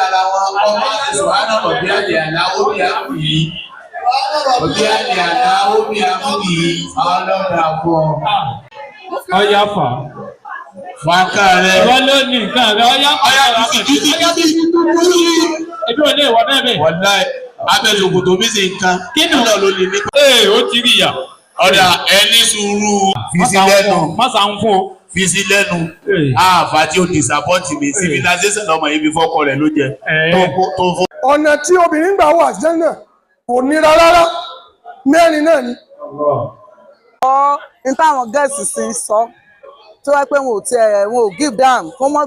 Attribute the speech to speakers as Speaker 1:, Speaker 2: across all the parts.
Speaker 1: ara wọn ọmọ ìṣòwánà ọ̀bí àlè àláwó bí àmúyí ọ̀bí àlè àláwó bí àmúyí ọlọ́dà fún ọ.
Speaker 2: Ọya fà.
Speaker 1: Fàákà rẹ̀.
Speaker 2: Ìwọ ló ní nǹkan rẹ̀ ọya ẹbí ò lè wọ bẹ́ẹ̀ bẹ́ẹ̀.
Speaker 1: Wọ́n dá abẹ́lòkò tó bí ṣe nǹkan. Kí ni ọ̀nà ló lè nípa?
Speaker 2: Ó ti rí ìyà.
Speaker 1: Ọ̀dà ẹni sùúrù fisi lẹ́nu.
Speaker 2: Mọ́sà ń fún o.
Speaker 1: Fisi lẹ́nu. Àfà tí ó disappoint mi. Civilization ọmọ yìí fi fọ́kọ rẹ̀ ló jẹ.
Speaker 3: Ọ̀nà tí obìnrin gbà wà jẹ́nà kò nira rárá. Mẹ́rin náà ni.
Speaker 4: Ní táwọn gẹ̀ẹ́sì sì ń sọ tó wá pé wọn ò give down kó mọ́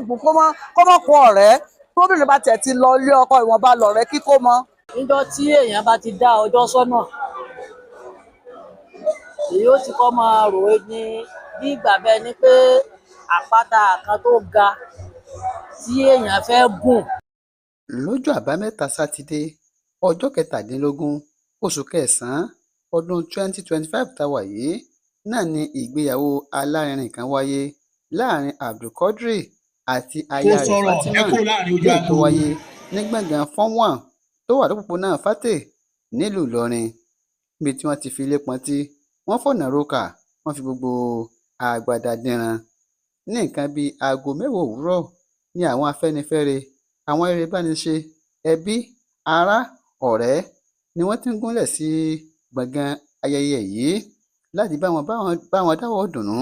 Speaker 4: kó ọ̀rẹ́ tóbìnrin bá tẹ̀ ti lọ ilé ọkọ ìwọ̀nba lọ̀rẹ́ kíkó mọ́.
Speaker 5: Níjọ́ tí èèyàn bá ti dá ọjọ́ sọ́nà èyí ó ti kọ́ máa rò ó ní bí ìgbà bẹ́ẹ̀ ni pé àpáta kan tó ga tí èèyàn fẹ́ gùn.
Speaker 6: Lọ́jọ́ àbámẹ́ta sátidé ọjọ́ 17 oṣù kẹsàn-án ọdún 2025 táwa yìí náà ni ìgbéyàwó alárinrin kan wáyé láàrin Abdulquadri àti aya rẹ̀ Fatima léyìí tó wáyé ní gbọ̀ngàn Form 1 tó wà lópòpónà Fátè nílùú Ìlọrin níbi tí wọ́n ti fi ilé pọntí wọ́n fọ̀nà rókà wọ́n fi gbogbo àgbàdà dínran. Ní nǹkan bíi aago 10 òwúrọ̀ ni àwọn Afẹ́nifẹ́re àwọn erébániṣe ẹbí ará ọ̀rẹ́ ni wọ́n ti ń gúnlẹ̀ sí gbọ̀ngàn ayẹyẹ yìí láti bá wọn dáwọ́ dùnnú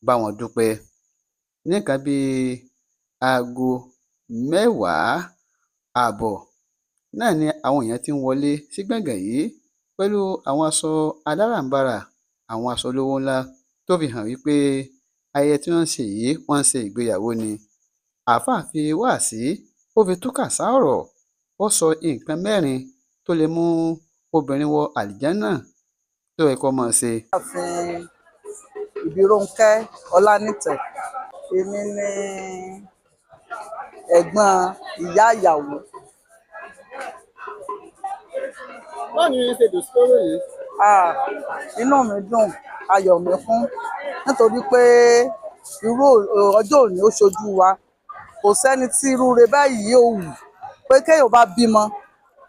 Speaker 6: bá wọn dúpẹ́. Ní nǹkan bíi aago 10:30 náà ni àwọn èèyàn ti ń wọlé sí gbọ̀ngàn yìí pẹ̀lú àwọn aṣọ aláràǹbarà àwọn aṣọ olówó ńlá tó fi hàn wípé ayẹyẹ tí wọ́n ń ṣe yìí wọ́n ń ṣe ìgbéyàwó ni. Àáfàá fi wáàsí ó fi túkà sáọ̀rọ̀ ó sọ nǹkan 4 tó lè mú obìnrin wọ àlìjánà tó yẹ kó máa ṣe.
Speaker 4: Ààfin Ìbírónkẹ́ Ọlánìtẹ̀ èmi ni ẹ̀gbọ́n ìyá ìyàwó.
Speaker 6: Báwo ni ṣe dòsítọ́rọ̀ yìí?
Speaker 4: Inú mi dùn ayọ̀ mi kún nítorí pé irú ọjọ́ òní ó ṣojú wa kò sẹ́ni tí irú rẹ̀ báyìí yóò wù pé kéèyàn bá bímọ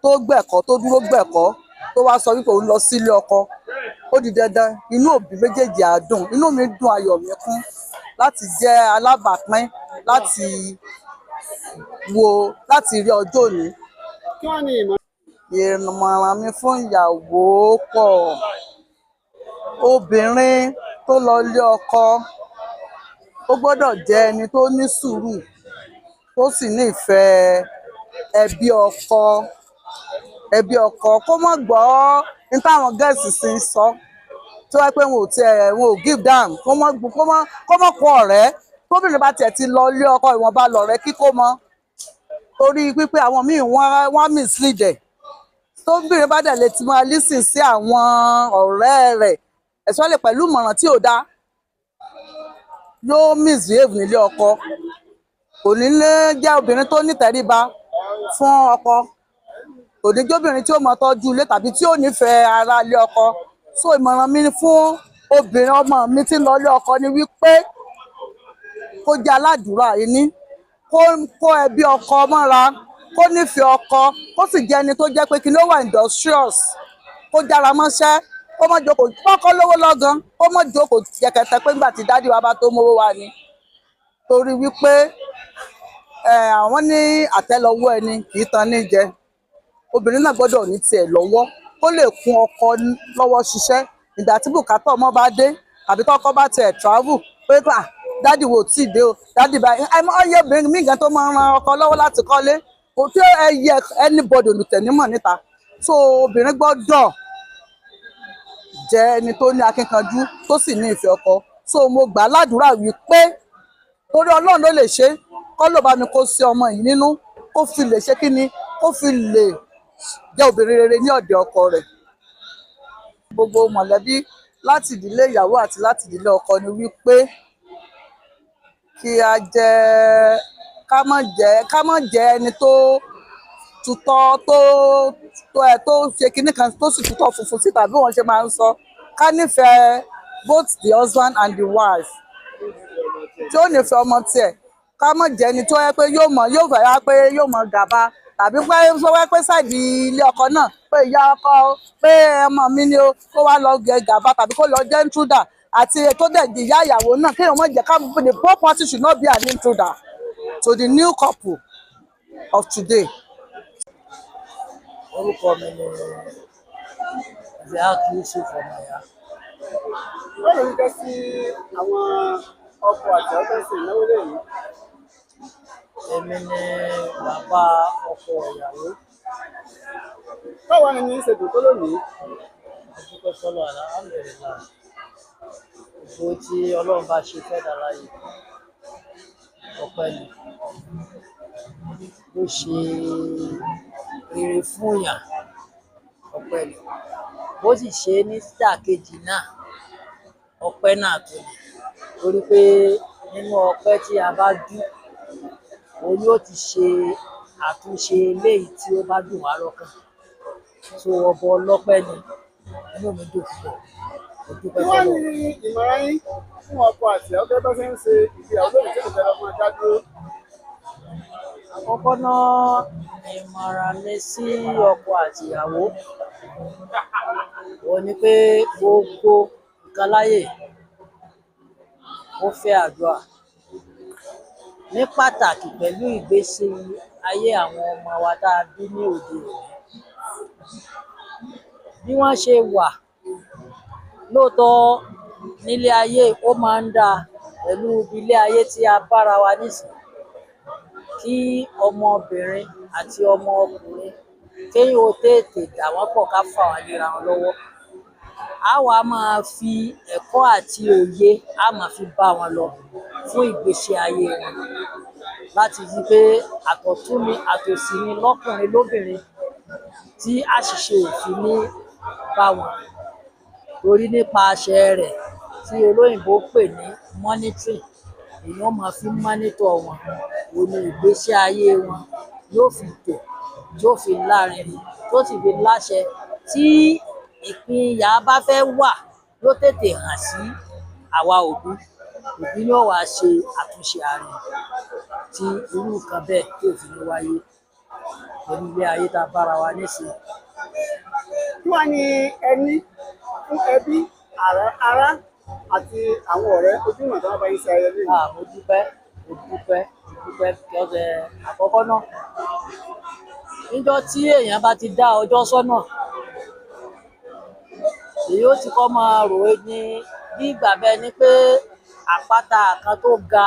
Speaker 4: tó gbẹ̀kọ́ tó dúró gbẹ̀kọ́ tó wá sọ wípé òun lọ sílé ọkọ ó di dandan inú òbí méjèèjì á dùn. Inú mi dùn ayọ̀ mi kún láti jẹ́ alábàápín láti rí ọjọ́ òní.
Speaker 6: Kí wọ́n ní
Speaker 4: ìmọ̀ràn mi fún ìyàwó pọ̀. Obìnrin tó lọ ilé ọkọ ó gbọ́dọ̀ jẹ́ ẹni tó ní sùúrù tó sì nífẹ̀ẹ́ ẹbí ọkọ kó mọ̀ gbọ́ ní táwọn gẹ̀ẹ́sì sì ń sọ tó wá pé wọn ò give down kó mọ̀ kó ọ̀rẹ́ tóbìnrin bá tẹ̀ ti lọ ilé ọkọ ìwọ̀nba lọ̀rẹ́ kíkó mọ́ torí pípé àwọn míì wọ́n mislead ẹ̀ tóbìnrin bá dẹ̀ lè ti máa lísìn sí àwọn ọ̀rẹ́ rẹ̀ ẹ̀sọ́ lè pẹ̀lú ìmọ̀ràn tí ò dáa yóò misbehave nílé ọkọ kò ní lè jẹ́ obìnrin tó nítẹríba fún ọkọ kò ní jẹ́ obìnrin tí ó máa tọ́jú ilé tàbí tí ó nífẹ̀ẹ́ ara ilé ọkọ. So ìmọ̀ràn mi fún obìnrin ọmọ mi tí ń lọ ilé ọkọ ni wípé kó jẹ́ aládùúrà ìní kó ẹbí ọkọ mọ́ra kó nífẹ̀ẹ́ ọkọ kó sì jẹ́ ẹni tó jẹ́ pé kí ló wà industrious kó jára mọ́ṣẹ́ kó mọ́ jókòó kọ́kọ́ lówó lọ́gán kó mọ́ jókòó jẹ̀kẹ̀tẹ̀ pé nígbà tí dádì wa bá tó mówó wa ni torí wípé àwọn ní àtẹ́lẹwọ́ ẹni kì í tan ní jẹ. Obìnrin náà gbọ́dọ̀ ní tiẹ̀ lọ́wọ́ kó lè kún ọkọ lọ́wọ́ ṣiṣẹ́ ìgbà tí bùkátà ọmọ bá dé tàbí tọkọ bá tiẹ̀ travel pé dádì wo tí ì dé o dádì báyìí ọyẹ obìnrin mi gan tó máa ń ran ọkọ lọ́wọ́ láti kọ́lé kò tí ẹyẹ anybody olùtẹ̀nímọ̀ níta. So obìnrin gbọ́dọ̀ jẹ́ ẹni tó ní akínkanjú tó sì ní ìfẹ́ ọkọ. So mo gbà ládùúrà wípé torí Ọlọ́run ló lè ṣe kọ́ ló bá mi kó sí ọmọ yìí nínú kó fi lè ṣe kí ni kó fi lè jẹ́ obìnrin rere ní ọ̀dẹ̀ ọkọ rẹ̀. Gbogbo mọ̀lẹ́bí láti ìdílé ìyàwó àti láti ìdílé ọkọ ni wípé kí a jẹ́ ká má jẹ́ ẹni tó tutọ́ tó ṣe kinní kan tó sì tutọ́ funfun síta bí wọ́n ṣe máa ń sọ. Ká nífẹ̀ẹ́ both the husband and the wife tí ó nífẹ̀ẹ́ ọmọ tiẹ̀ ká mọ̀ jẹ́ ẹni tó yẹ pé yóò fẹ́ wá pé yóò mọ̀ gàba tàbí pé tó wá pé sáìdì ilé ọkọ náà pé ìyá ọkọ pé ọmọ mi ni ó kó wá lọ gẹ gàba tàbí kó lọ jẹ́ intruder àti tó dẹ̀ di ìyá ìyàwó náà kéèyàn mọ̀ jẹ́ ká the poor party should not be an intruder to the new couple of today.
Speaker 5: Orúkọ mi ni Isaac Yusuf Ọmọya.
Speaker 6: báwo ni ká sí àwọn ọkọ àti ọkọ sí ìnáwó lẹ́yìn.
Speaker 5: Èmi ni bàbá ọkọ ìyàwó.
Speaker 6: báwo ni ní ṣètò tó lónìí.
Speaker 5: Àdúgbò sọ́lọ́ alhamdulillah. Gbogbo tí Ọlọ́run bá ṣe fẹ́ dára yìí ọpẹ́ ni. Bó ṣe rere fún yàn ọpẹ́ ni. Bó sì ṣe ní sídàkejì náà ọpẹ́ náà tó ni. Torí pé nínú ọpẹ́ tí a bá dú òun yóò ti ṣe àtúnṣe eléyìí tí ó bá dùn wá lọ́kàn. So ọba ọlọ́pẹ́ ni inú mi dùn púpọ̀.
Speaker 6: kí wọ́n ní ìmọ̀ràn yín fún ọkọ àti ọkọ tó ṣe ń ṣe ìgbéyàwó lónìí tí kò fẹ́ lọ́mọ dá dúró.
Speaker 5: Àkọ́kọ́ náà ìmọ̀ràn mi sí ọkọ àti ìyàwó òun ni pé gbogbo nǹkan láyè ó fẹ́ àdúrà, ní pàtàkì pẹ̀lú ìgbésí ayé àwọn ọmọ wa tá a bí ní òde òní. Bí wọ́n ṣe wà lóòótọ́ nílé ayé ó máa ń dáa pẹ̀lú ilé ayé tí a bára wa nísìnyí kí ọmọbìnrin àti ọmọ ọkùnrin kéèyàn ó tètè dà wọ́n pọ̀ ká fà wọ́n léra wọn lọ́wọ́. Á wàá máa fi ẹ̀kọ́ àti òye á máa fi bá wọn lọ fún ìgbésí ayé wọn láti rí pé àtọ̀tún ni àtòsí ni lọ́kùnrin lóbìnrin tí àṣìṣe òfin ní bá wọn. Torí nípasẹ̀ rẹ̀ tí olóyìnbó pè ní monitoring èèyàn máa fi mọ́nítọ̀ wọn òun ni ìgbésí ayé wọn yóò fi tò tí ó fi lárinrin tó sì fi láṣẹ tí ìpínyà bá fẹ́ wà yóò tètè hàn sí àwa òbí yóò wá ṣe àtúnṣe àárín tí irú nǹkan bẹ́ẹ̀ tí ò fi ní wáyé pẹ̀lú ilé ayé tá a bára wa nísìnyí.
Speaker 6: kí wọ́n ní ẹni fún ẹbí ará àti àwọn ọ̀rẹ́ ojúmọ̀ tó wọ́n bá yín ṣe ayẹyẹ lẹ́yìn.
Speaker 5: Mo dúpẹ́ kọ́sẹ̀ àkọ́kọ́ náà níjọ́ tí èèyàn bá ti dá ọjọ́ sọ́nà èyí ó ti kọ́ máa rò ó ní bí ìgbà bẹ́ẹ̀ ni pé àpáta kan tó ga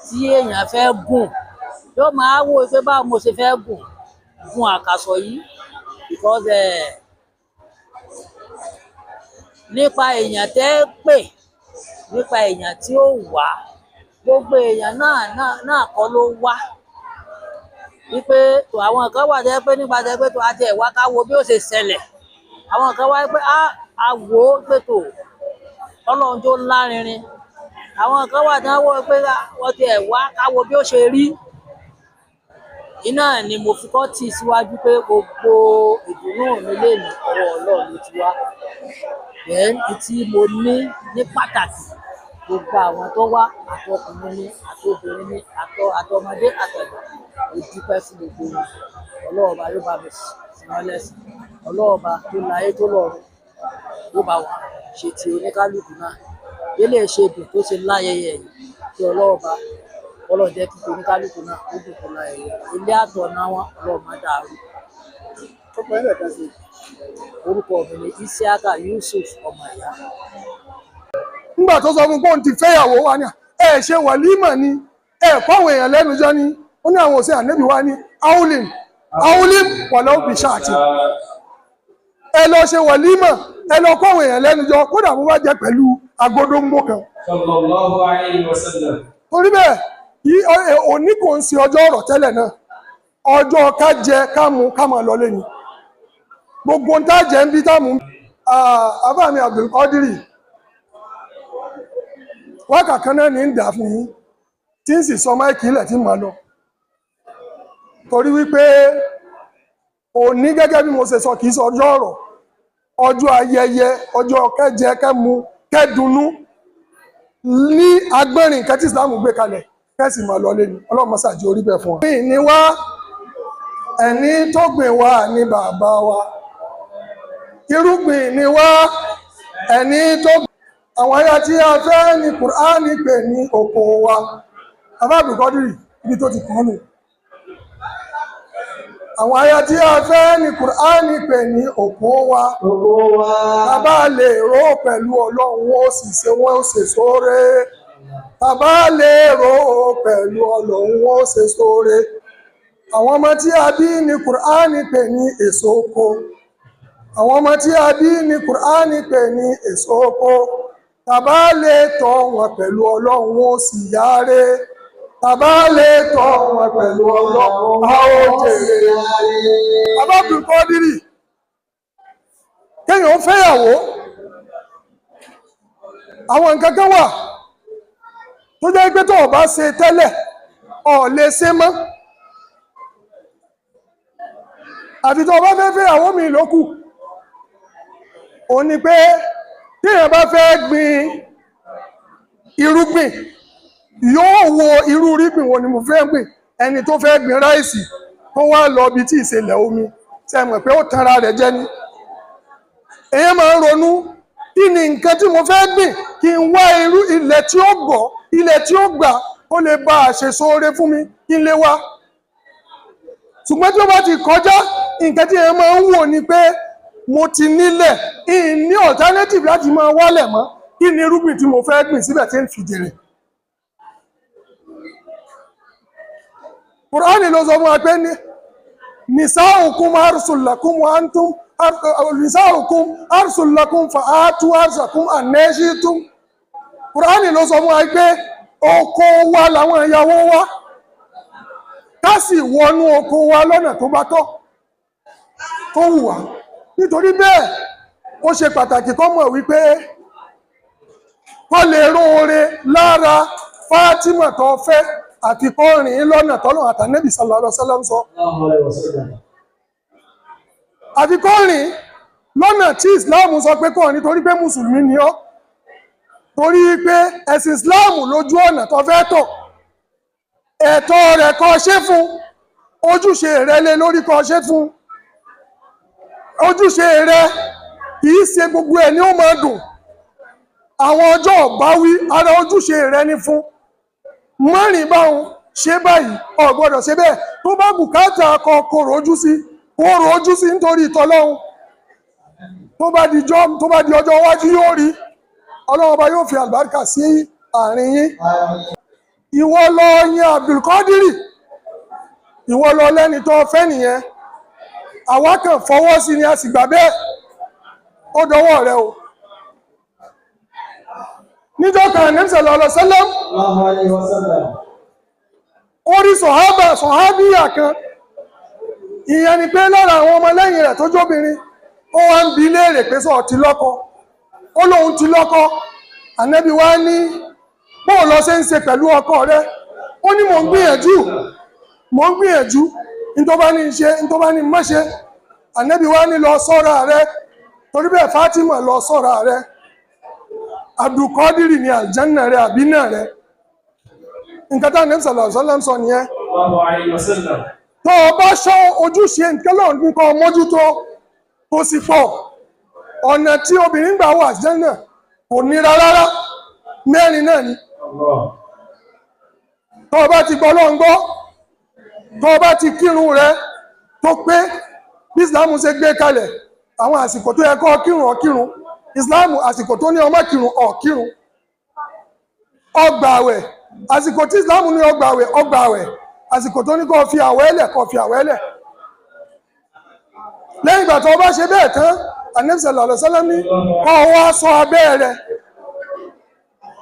Speaker 5: tí èèyàn fẹ́ gùn yóò máa wò pé báwo mo ṣe fẹ́ gun àkàsọ̀ yìí because nípa èèyàn tẹ́ pè nípa èèyàn tí ó wá gbogbo èèyàn náà kọ́ ló wá wípé àwọn kan wà tẹ́ pé nípa tẹ́ pé tó àti ẹ̀wá ká wo bí ó ṣe ṣẹlẹ̀ àwọn kan wá pé a wò ó pé tó Ọlọ́run tó lárinrin àwọn kan wà tẹ́ wọ́n pé wọ́n ti ẹ̀wá ká wo bí ó ṣe rí. Iná ni mo fi kọ́ tì síwájú pé gbogbo ìdùnnú mi lè ní ọwọ́ Ọlọ́run ló ti wá. Then tí mo ní pàtàkì gbogbo àwọn tó wá àtọkùnrin ní àtobìnrin ní àtọmọdé àtàgbà ó dúpẹ́ fún gbogbo wọn. Ọlọ́ọ̀ba yóò bá mi sìn wọ́n lẹ́sìn. Ọlọ́ọ̀ba tó láyé tó lọ́run yóò bá wọn ṣe ti oníkálukú náà. Délé ṣe dùn tó ṣe láyẹyẹ yìí kí Ọlọ́ọ̀ba Ọlọ́run jẹ́ kí oníkálukú náà ó dùn tó láyẹyẹ. Ilé àtọ̀nà wọn Ọlọ́run má dàrú. Orúkọ mi ni Isiaka Yusuf Ọmọya.
Speaker 3: nígbà tó sọ fún pé òun ti fẹ́yàwó wa ni ẹ ṣe wàlímọ̀ ni ẹ kọ́ àwọn èèyàn lẹ́nu jọ ni ó ní àwọn òsè ànẹ́bí wa ní aulim wàlọ́ òbí ṣáàtì ẹ lọ ṣe wàlímọ̀ ẹ lọ kọ́ àwọn èèyàn lẹ́nu jọ kódà bó bá jẹ́ pẹ̀lú agbódóńgbò kan.
Speaker 1: Sallallahu alaihi wasallam.
Speaker 3: torí bẹ́ẹ̀ òní kò ń ṣe ọjọ́ ọ̀rọ̀ tẹ́lẹ̀ náà ọjọ́ ká jẹ ká mu ká máa lọ lẹ́ni gbogbo ń tá jẹ ń bí tá mú abáàmì Abdulkadiri wákà kan náà ní ń dà fún yín tí ń sì sọ máìkì ilẹ̀ tí màá lọ torí wípé òní gẹ́gẹ́ bí mo ṣe sọ kì í sọ ọjọ́ ọ̀rọ̀ ọjọ́ ayẹyẹ ọjọ́ kẹjẹ kẹmu kẹdùnnú ní agbẹ́rin nǹkan tí Islam gbé kalẹ̀ kẹ́sì máa lọlé ni ọlọ́run mọ́sàájì orí bẹ́ẹ̀ fún wa. gbìn ní wá ẹni tó gbìn wá ní bàbá wa irúgbìn ní wá ẹni tó gbìn. àwọn aya tí a fẹ́ ní Kùránì pè ní oko wa abáàbùkọ́dìrì ibi tó ti kàn nù. àwọn aya tí a fẹ́ ní Kùránì pè ní oko wa bàbá lè ró pẹ̀lú ọlọ́run ó sì ṣe wọ́n ó ṣe sóore. bàbá lè ró pẹ̀lú ọlọ́run ó ṣe sóore. àwọn ọmọ tí a bí ní Kùránì pè ní èso oko. àwọn ọmọ tí a bí ní Kùránì pè ní èso oko. bàbá lè tọ́ wọn pẹ̀lú ọlọ́run ó sì yáre. bàbá lè tọ́ wọn pẹ̀lú ọlọ́run á ó jèrè. Abáàbùkọ́dìrì kéèyàn fẹ́yàwó àwọn nǹkan kan wà tó jẹ́ pé tó o bá ṣe tẹ́lẹ̀ o lè ṣe mọ́ àfi tó o bá fẹ́ fẹ́yàwó mi lókù. ó ní pé téèyàn bá fẹ́ gbin irúgbìn yóò wo irú irúgbìn wo ni mo fẹ́ gbìn. ẹni tó fẹ́ gbin ráìsì tó wá lọ bí tí ìṣẹ̀lẹ̀ omi ṣe mọ̀ pé ó tanra rẹ̀ jẹ ni. èèyàn máa ń ronú kí ni nǹkan tí mo fẹ́ gbìn kí n wá irú ilẹ̀ tí ó gbọ́ ilẹ̀ tí ó gbà ó lè bá a ṣe sóore fún mi kí n lè wá. ṣùgbọ́n tí ó bá ti kọjá nǹkan tí èèyàn máa ń wò ni pé mo ti nílẹ̀ ní alternative láti máa wálẹ̀ mọ́ kí ni irúgbìn tí mo fẹ́ gbìn síbẹ̀ tí ń fìdí rẹ̀. Kùránì ló sọ fún wa pé nisaukum arsul lakum wa antum nisaukum arsul lakum fa atu arsakum anashitum. Kùránì ló sọ fún wa pé oko wa làwọn ìyàwó wa ká sì wọnú oko wa lọ́nà tó bá tọ́ tó wù wá. nítorí bẹ́ẹ̀ ó ṣe pàtàkì kó mọ̀ wípé kó lè róore lára Fátímà tó fẹ́ àti kó rìn lọ́nà tọ́lọ́ àtànẹ́bì sallallahu alaihi wasallam sọ. àti kó rìn lọ́nà tí Islam sọ pé kó nítorí pé mùsùlùmí ni ọ́ torí pé ẹ̀sìn Islam lójú ọ̀nà tó fẹ́ tọ̀ ẹ̀tọ́ rẹ̀ kó ṣe fún ojúṣe rẹ̀ lé lórí kó ṣe fún ojúṣe rẹ̀ kìí ṣe gbogbo ẹ̀ ni ó máa dùn àwọn ọjọ́ ọ̀báwí ara ojúṣe rẹ̀ ní fún mọ́rin báwọn ṣe báyìí ò gbọ́dọ̀ ṣe bẹ́ẹ̀ tó bá bùkátà kọ kòrò ojú sí nítorí ìtọ́lọ́hun tó bá di ọjọ́ iwájú yóò rí Ọlọ́run ọba yóò fi àlùbáríkà sí àárín yín. ìwọ lọ yan Abdulkadiri ìwọ lọ lẹ́ni tó fẹ́ nìyẹn àwa kàn fọwọ́ sí ni a sì gbà bẹ́ẹ̀ ó dọwọ́ rẹ o. níjọ́ kan Ànábì sallallahu alaihi wasallam ó rí sọ̀hábíyà kan ìyẹn ni pé lára àwọn ọmọlẹ́yìn rẹ̀ tó jóbìnrin ó wá ń bi léèrè pé sọ ti lọ́kọ ó lóun ti lọ́kọ. Ànábì wá ní bóò lọ ṣe ń ṣe pẹ̀lú ọkọ rẹ ó ní mò ń gbìyànjú ní tó bá ní ṣe ní tó bá ní má ṣe. Ànábì wá ní lọ ṣọ́ra rẹ torí bẹ́ẹ̀ Fátímà lọ ṣọ́ra rẹ Abdulkadiri ni àlùjánnà rẹ àbínà rẹ. nǹkan tá Ànábì sallallahu alaihi wasallam sọ nìyẹn. tó o bá ṣọ́ ojúṣe nǹkan lọ́wọ́ nǹkan mójútó tó sì pọ̀ ọ̀nà tí obìnrin gbà wà àlùjánnà kò nira rárá mẹ́rin náà ni. tó o bá ti gbọ́ lọ́n gbọ́ tó o bá ti kírun rẹ tó pé bí Islam ṣe gbé kalẹ̀ àwọn àsìkò tó yẹ kó kírun ó kírun Islam àsìkò tó ní ó má kírun ó kírun ó gbààwẹ̀ àsìkò tí Islam ní ó gbààwẹ̀ ó gbààwẹ̀ àsìkò tó ní kó fi àwẹ̀ lẹ̀ kó fi àwẹ̀ lẹ̀. lẹ́yìn ìgbà tó o bá ṣe bẹ́ẹ̀ tán Ànábì sallallahu alaihi wasallam ní kó wá ṣọ́ abẹ́ rẹ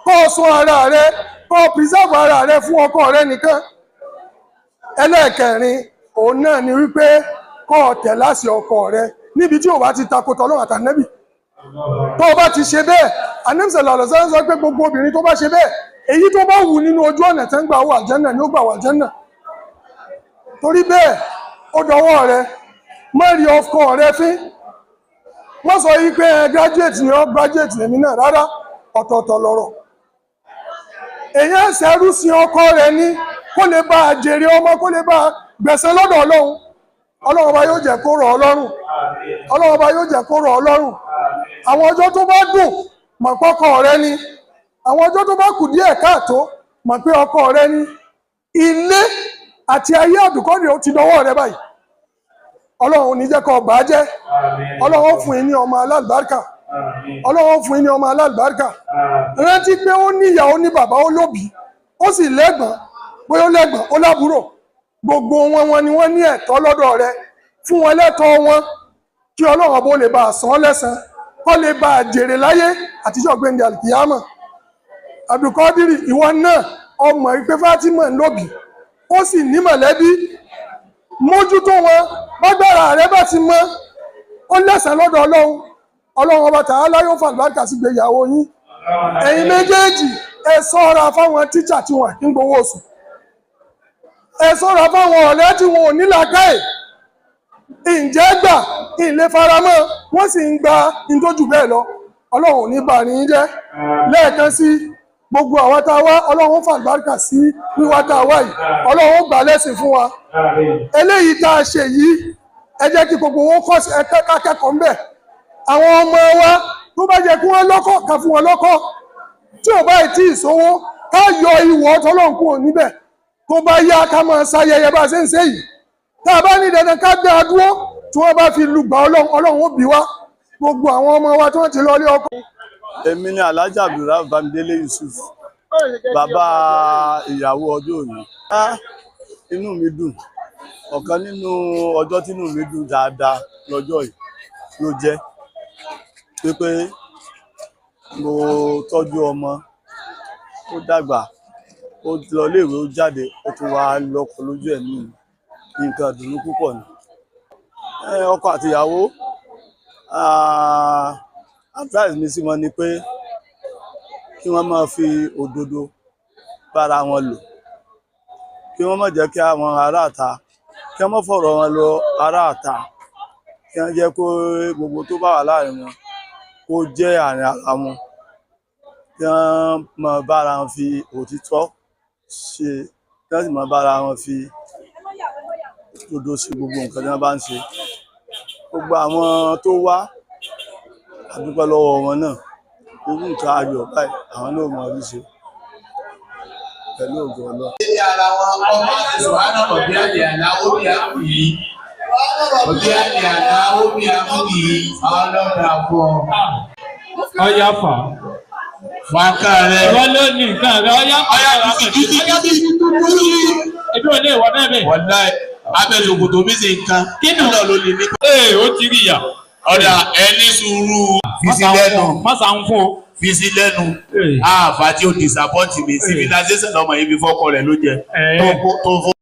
Speaker 3: kó ṣọ́ ara rẹ kó preserve ara rẹ fún ọkọ rẹ nìkan. ẹlẹ́ẹ̀kẹrin òun náà ni wípé kó tẹ̀ láṣẹ ọkọ rẹ níbi tí ò bá ti takò t'Ọlọ́run àtànẹ́bì. tó o bá ti ṣe bẹ́ẹ̀ Ànábì sallallahu alaihi wasallam sọ pé gbogbo obìnrin tó bá ṣe bẹ́ẹ̀ èyí tó bá wù nínú ojú ọ̀nà tẹ́ ń gbà wà àlùjánnà ni ó gbà wà àlùjánnà. torí bẹ́ẹ̀ ó dọwọ́ rẹ má rí ọkọ rẹ fín wọ́n sọ yí pé graduate ni ọ́ graduate lèmi náà rárá ọ̀tọ̀ọ̀tọ̀ lọ́rọ̀. èèyàn ṣẹrú sí ọkọ rẹ̀ ní kó lè bá a jèrè ọmọ kó lè bá a gbẹ̀san lọ́dọ̀ Ọlọ́run. Ọlọ́run ọba yóò jẹ́ kó rọ̀ ọ́ lọ́rùn. Ọlọ́run ọba yóò jẹ́ kó rọ̀ ọ́ lọ́rùn. Àwọn ọjọ́ tó bá dùn mọ̀ pé ọkọ rẹ ni. Àwọn ọjọ́ tó bá kù díẹ̀ káàtó mọ̀ pé ọkọ rẹ ni. Ilé àti ayé Abdulkadir ó ti dọwọ́ rẹ báyìí. Ọlọ́run ò ní jẹ́ kó bà á jẹ́. Ọlọ́run ó fún yín ní ọmọ alálùbáríkà. Ọlọ́run ó fún yín ní ọmọ alálùbáríkà. Rántí pé ó ní ìyá ó ní bàbá ó lóbìí ó sì lẹ́gbọ̀n bóyá ó lẹ́gbọ̀n ó lábúrò gbogbo wọn ni wọ́n ní ẹ̀tọ́ lọ́dọ̀ rẹ fún wọn lẹ́tọ̀ọ́ wọn kí Ọlọ́run bó lè bá a san lẹ́san kó lè bá a jèrè láyé àtijọ́ gbẹ̀ndẹ̀ àlìkìyámọ̀. Abdulkadir ìwọ náà ọmọ ìpè Fatima lóbìí ó sì ní mọ̀lẹ́bí mójútó wọn bágbára rẹ bá ti mọ ó lẹ́san lọ́dọ̀ Ọlọ́run. Ọlọ́run ọba tààlà yóò fàlùbáríkà sí ìgbéyàwó yín. Ẹ̀yin méjèèjì ẹ ṣọ́ra fáwọn tíṣà tí wọ́n ń gbowó oṣù. Ẹ ṣọ́ra fáwọn ọ̀rẹ́ tí wọn ò ní làákàyè. Ǹjẹ́ gbà ilé faramọ́ wọ́n sì ń gba ìdójú bẹ́ẹ̀ lọ. Ọlọ́run ò ní bà ní jẹ́. Lẹ́ẹ̀kan sí gbogbo àwọn tá a wá Ọlọ́run fàlùbáríkà sí wíwá tá a wá yìí. Ọlọ́run gbà lẹ́sìn fún wa. Eléyìí tá a ṣe yìí ẹ jẹ́ kí gbogbo wọn kọ́ akẹ́kọ̀ọ́ ńbẹ̀. Àwọn ọmọ wa tó bá jẹ́ kí wọ́n lọ́kọ̀ ká fún wọn lọ́kọ̀ tí ò bá tí ì sówó ká yọ ìwọ̀ tọ́lọ́run kúrò níbẹ̀ tó bá yá ká máa ṣayẹyẹ bá a ṣe ń ṣe yìí tá a bá ní dandan ká dá a dúró tí wọ́n bá fi lùgbà Ọlọ́run ó bí wá gbogbo àwọn ọmọ wa tí wọ́n ti lọ ilé ọkọ.
Speaker 7: Èmi ni Alhaji Abdulrahman Bamidele Yusuf bàbá ìyàwó ọdún òní. Inú mi dùn ọ̀kan nínú ọjọ́ tí inú mi dùn dáadáa lọ́jọ́ yìí ló jẹ́ pé mo tọ́jú ọmọ ó dàgbà ó lọ iléèwé ó jáde ó tún wá lọ́kọ lójú ẹ̀mí nǹkan ìdùnnú púpọ̀ ni. Ọkọ àti ìyàwó advice mi sí wọn ni pé kí wọ́n máa fi òdodo bára wọn lò kí wọ́n má jẹ́ kí àwọn aráàta kí wọ́n má fọ̀rọ̀ wọn lọ aráàta kí wọ́n jẹ́ kó gbogbo tó bá wà láàrin wọn kó jẹ́ àárín ara wọn kí wọ́n má bára wọn fi òtítọ́ ṣe kí wọ́n sì má bára wọn fi òdodo ṣe gbogbo nǹkan tí wọ́n bá ń ṣe. Gbogbo àwọn tó wá a dúpẹ́ lọ́wọ́ wọn náà irú nǹkan ayọ̀ báyìí àwọn náà mọ̀ rí ṣe pẹ̀lú ògo Ọlọ́run.
Speaker 1: Ara wọn ọmọ Subhana Rabbiyal A'la bí àmì yìí. Rabbiyal A'la bí àmì yìí. Ọlọ́dà fún ọ.
Speaker 2: Ọya fà.
Speaker 1: Wákà rẹ̀.
Speaker 2: Ìwọ ló ní nǹkan rẹ̀ ọya. Ẹbí ò lè wọ náà bẹ́ẹ̀.
Speaker 1: Wọ́lá abẹ́lòkò tó bí ṣe nǹkan.
Speaker 2: Kí ni
Speaker 1: ọ̀nà ló lè ní.
Speaker 2: Ó ti rí ìyà.
Speaker 1: Ọ̀dà ẹni sùúrù. Fisi lẹ́nu.
Speaker 2: Mọ́sà ń fún o.
Speaker 1: Fisi lẹ́nu. Àfà tí ó disappoint mi. Civilization ọmọ yìí fi fọ́kọ rẹ̀ ló jẹ. Tó fọ́.